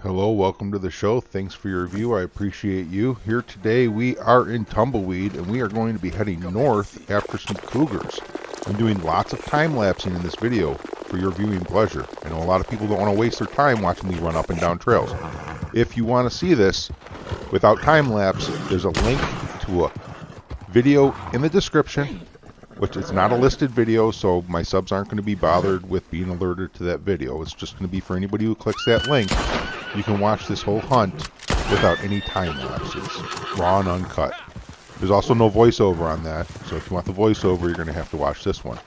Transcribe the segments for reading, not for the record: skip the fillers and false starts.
Hello, welcome to the show. Thanks for your review. I appreciate you. Here today we are in Tumbleweed and we are going to be heading north after some cougars. I'm doing lots of time lapsing in this video for your viewing pleasure. I know a lot of people don't want to waste their time watching me run up and down trails. If you want to see this without time lapse, there's a link to a video in the description, which is not a listed video, so my subs aren't going to be bothered with being alerted to that video. It's just going to be for anybody who clicks that link. You can watch this whole hunt without any time lapses, raw and uncut. There's also no voiceover on that, so if you want the voiceover, you're going to have to watch this one.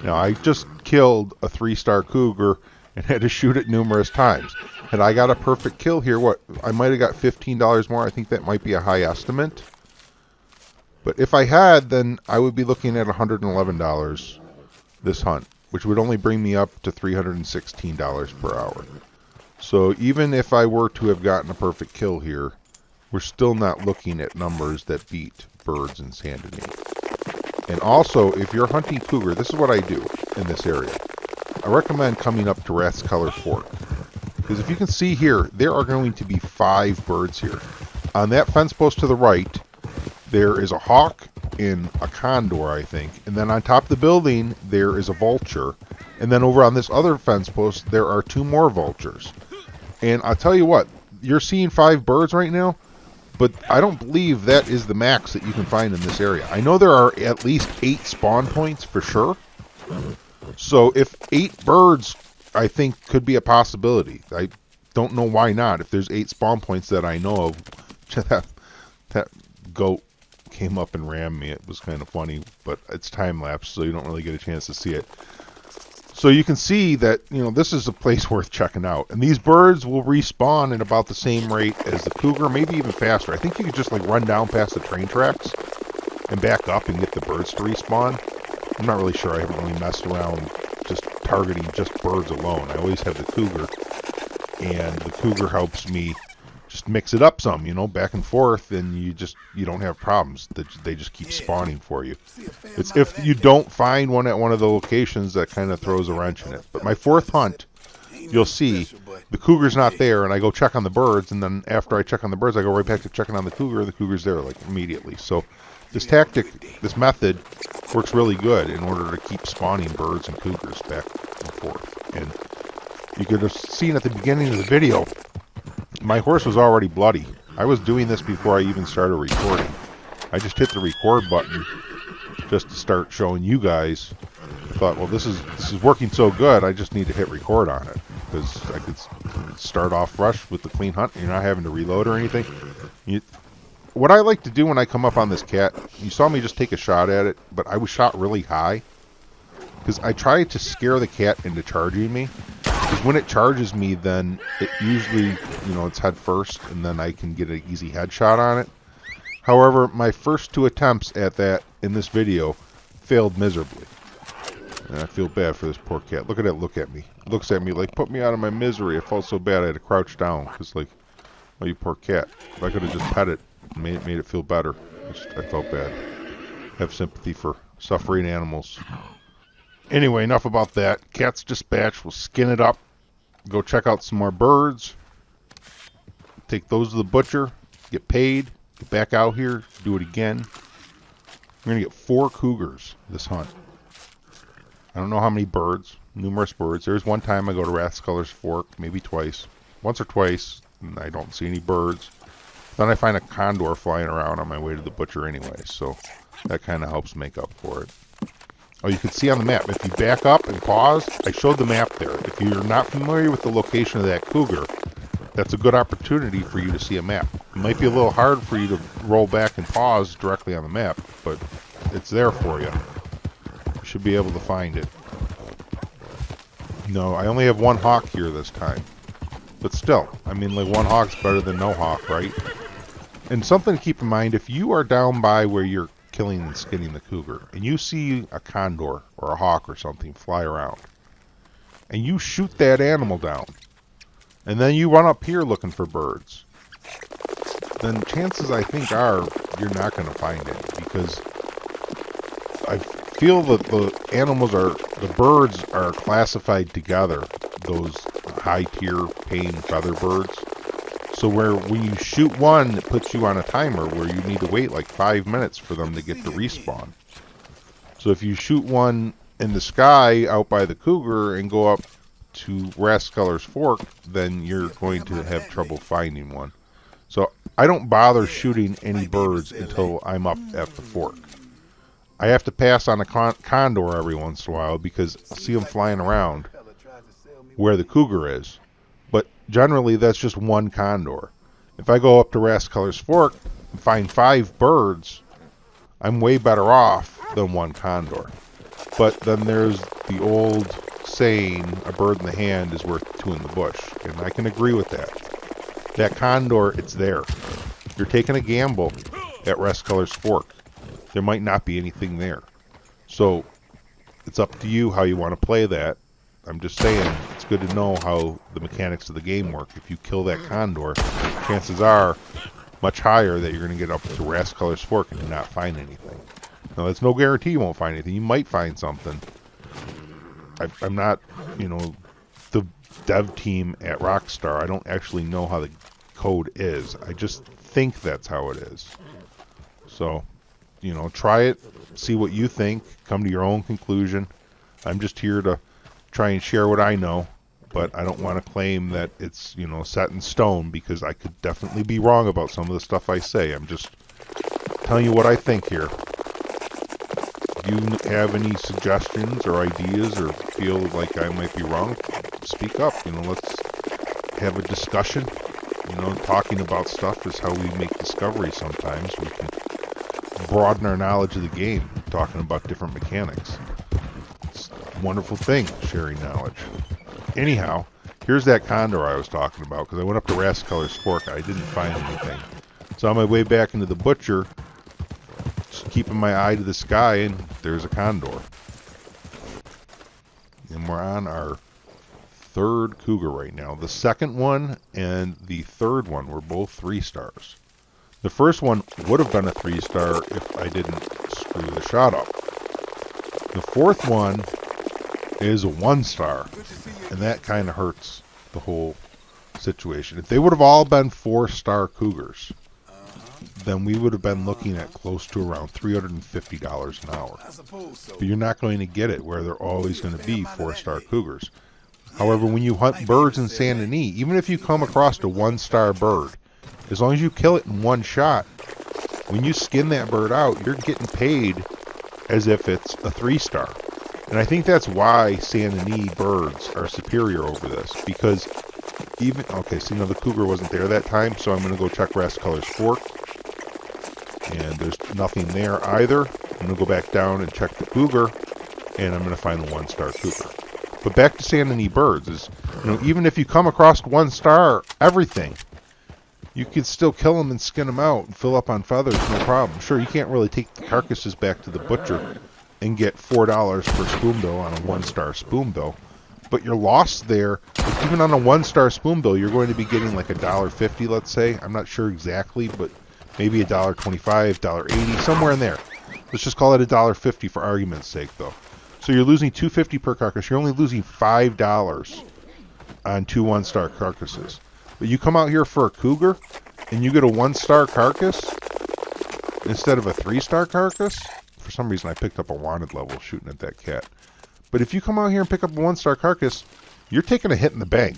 Now, I just killed a 3-star cougar and had to shoot it numerous times. Had I got a perfect kill here, I might have got $15 more. I think that might be a high estimate. But if I had, then I would be looking at $111 this hunt, which would only bring me up to $316 per hour. So even if I were to have gotten a perfect kill here, we're still not looking at numbers that beat birds and sandiney. And also, if you're hunting cougar, this is what I do in this area. I recommend coming up to Rathskeller Fork. Because if you can see here, there are going to be 5 birds here. On that fence post to the right, there is a hawk and a condor, I think. And then on top of the building, there is a vulture. And then over on this other fence post, there are 2 more vultures. And I'll tell you what, you're seeing 5 birds right now, but I don't believe that is the max that you can find in this area. I know there are at least 8 spawn points for sure. So if 8 birds, I think, could be a possibility. I don't know why not. If there's 8 spawn points that I know of, that goat came up and rammed me. It was kind of funny, but it's time lapse, so you don't really get a chance to see it. So you can see that, this is a place worth checking out. And these birds will respawn at about the same rate as the cougar, maybe even faster. I think you could just run down past the train tracks and back up and get the birds to respawn. I'm not really sure. I haven't really messed around just targeting just birds alone. I always have the cougar, and the cougar helps me just mix it up some, back and forth, and you don't have problems. They just keep spawning for you. It's if you don't find one at one of the locations that kind of throws a wrench in it. But my 4th hunt, you'll see the cougar's not there, and I go check on the birds, and then after I check on the birds, I go right back to checking on the cougar. The cougar's there immediately. So this method works really good in order to keep spawning birds and cougars back and forth. And you could have seen at the beginning of the video, my horse was already bloody. I was doing this before I even started recording. I just hit the record button just to start showing you guys. I thought, well, this is working so good, I just need to hit record on it, because I could start off fresh with the clean hunt. You're not having to reload or anything. What I like to do when I come up on this cat, you saw me just take a shot at it, but I was shot really high, because I tried to scare the cat into charging me. Because when it charges me, then it usually, it's head first, and then I can get an easy headshot on it. However, my first 2 attempts at that in this video failed miserably. And I feel bad for this poor cat. Look at it look at me. It looks at me like, put me out of my misery. It felt so bad I had to crouch down. Because, oh, you poor cat. If I could have just pet it and made it feel better. I felt bad. I have sympathy for suffering animals. Anyway, enough about that. Cat's dispatched. We'll skin it up. Go check out some more birds. Take those to the butcher. Get paid. Get back out here. Do it again. We're going to get 4 cougars this hunt. I don't know how many birds. Numerous birds. There's one time I go to Rathskeller Fork. Maybe twice. Once or twice. And I don't see any birds. Then I find a condor flying around on my way to the butcher anyway. So that kind of helps make up for it. Oh, you can see on the map, if you back up and pause, I showed the map there. If you're not familiar with the location of that cougar, that's a good opportunity for you to see a map. It might be a little hard for you to roll back and pause directly on the map, but it's there for you. You should be able to find it. No, I only have 1 hawk here this time. But still, I mean, 1 hawk's better than no hawk, right? And something to keep in mind, if you are down by where you're killing and skinning the cougar, and you see a condor or a hawk or something fly around, and you shoot that animal down, and then you run up here looking for birds, then chances I think are you're not going to find any, because I feel that the birds are classified together, those high tier paying feather birds. So when you shoot one, it puts you on a timer where you need to wait like 5 minutes for them to get to respawn. So if you shoot one in the sky out by the cougar and go up to Rathskeller Fork, then you're going to have trouble finding one. So I don't bother shooting any birds until I'm up at the fork. I have to pass on a condor every once in a while because I see them flying around where the cougar is. But generally, that's just one condor. If I go up to Rathskeller Fork and find 5 birds, I'm way better off than one condor. But then there's the old saying, a bird in the hand is worth 2 in the bush. And I can agree with that. That condor, it's there. You're taking a gamble at Rathskeller Fork. There might not be anything there. So it's up to you how you want to play that. I'm just saying, it's good to know how the mechanics of the game work. If you kill that condor, chances are much higher that you're going to get up to Rathskeller Fork and not find anything. Now, that's no guarantee you won't find anything. You might find something. I'm not, the dev team at Rockstar. I don't actually know how the code is. I just think that's how it is. So, try it, see what you think, come to your own conclusion. I'm just here to try and share what I know, but I don't want to claim that it's, set in stone, because I could definitely be wrong about some of the stuff I say. I'm just telling you what I think here. If you have any suggestions or ideas or feel like I might be wrong, speak up. Let's have a discussion. Talking about stuff is how we make discoveries sometimes. We can broaden our knowledge of the game, talking about different mechanics. It's a wonderful thing, sharing knowledge. Anyhow, here's that condor I was talking about, because I went up to Rathskeller Fork. I didn't find anything. So on my way back into the butcher, just keeping my eye to the sky, and there's a condor. And we're on our 3rd cougar right now. The second one and the third one were both 3 stars. The first one would have been a 3-star if I didn't screw the shot up. The fourth one is a 1-star, and that kind of hurts the whole situation. If they would have all been 4-star cougars, then we would have been looking at close to around $350 an hour. But you're not going to get it where they're always going to be 4-star cougars. However, when you hunt birds in Saint Denis, even if you come across a 1-star bird, as long as you kill it in one shot, when you skin that bird out, you're getting paid as if it's a 3-star. And I think that's why Saint Denis birds are superior over this, because the cougar wasn't there that time, so I'm going to go check Rathskeller Fork, and there's nothing there either. I'm going to go back down and check the cougar, and I'm going to find the 1-star cougar. But back to Saint Denis birds is, even if you come across 1-star everything, you can still kill them and skin them out and fill up on feathers, no problem. Sure, you can't really take the carcasses back to the butcher and get $4 per spoonbill on a 1-star spoonbill, but your loss there, even on a 1-star spoonbill, you're going to be getting like $1.50, let's say. I'm not sure exactly, but maybe $1.25, $1.80, somewhere in there. Let's just call it $1.50 for argument's sake, though. So you're losing $2.50 per carcass. You're only losing $5 on 2 1-star carcasses. But you come out here for a cougar, and you get a 1-star carcass instead of a 3-star carcass. For some reason, I picked up a wanted level shooting at that cat. But if you come out here and pick up a 1-star carcass, you're taking a hit in the bank.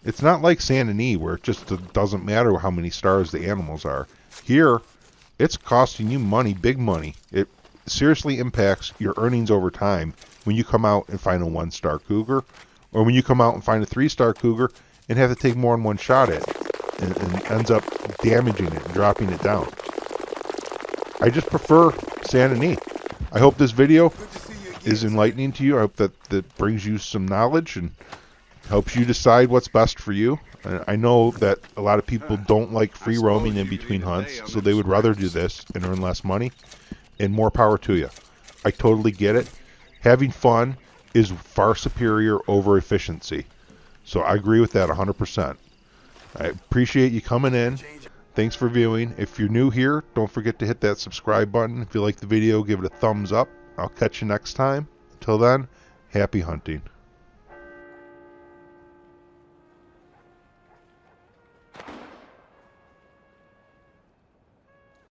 It's not like Saint Denis, where it just doesn't matter how many stars the animals are. Here, it's costing you money, big money. It seriously impacts your earnings over time when you come out and find a 1-star cougar, or when you come out and find a 3-star cougar and have to take more than one shot at it, and ends up damaging it and dropping it down. I just prefer Saint Denis. I hope this video is enlightening to you. I hope that brings you some knowledge and helps you decide what's best for you. I know that a lot of people don't like free roaming in between hunts, so they would rather do this and earn less money, and more power to you. I totally get it. Having fun is far superior over efficiency. So I agree with that 100%. I appreciate you coming in. Thanks for viewing. If you're new here, don't forget to hit that subscribe button. If you like the video, give it a thumbs up. I'll catch you next time. Until then, happy hunting.